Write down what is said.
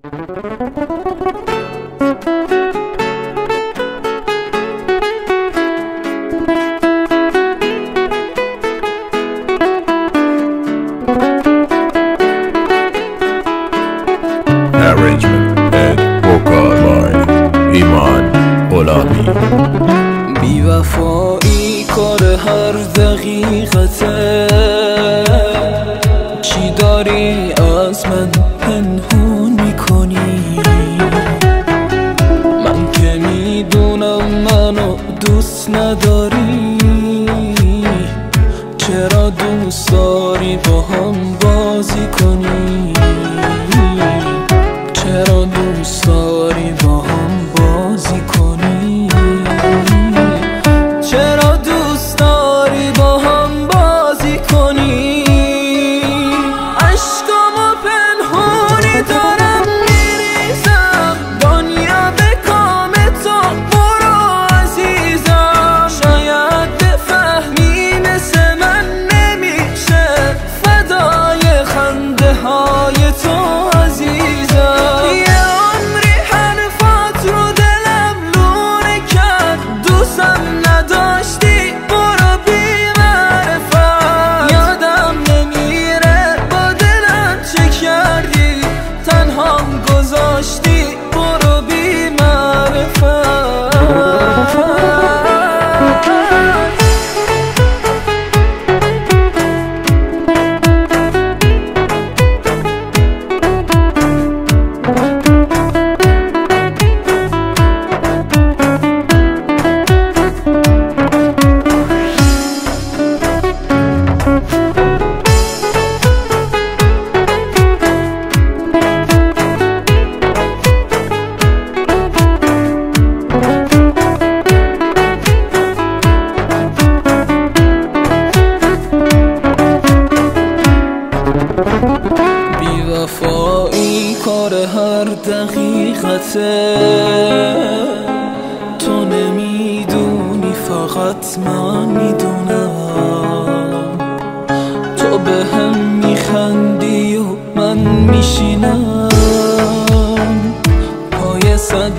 Arrangement and vocal by ایمان غلامی. بی وفایی کار هر دقیقته، چی داری از من پنهون میکنی؟ من که میدونم منو دوست نداری، چرا دوست داری با هم بازی کنی؟ چرا دوست داری با هم بازی کنی؟ چرا دوست داری با هم بازی کنی؟ عشقامو پنهونی دارم میریزم، دنیا به کام تو برو عزیزم. شاید بفهمی مثل من نمیشه فدای خنده های تو عزیزم. یه عمری حرفات رو دلم لونه کرد، دوستم نداشتی برو بی معرفت. یادم نمیره با دلم چه کردی، تنهام گذاشتی برو بی معرفت. بی وفایی کار هر دقیقته، تو نمیدونی فقط من میدونم. تو به هم میخندی و من میشینم پای صد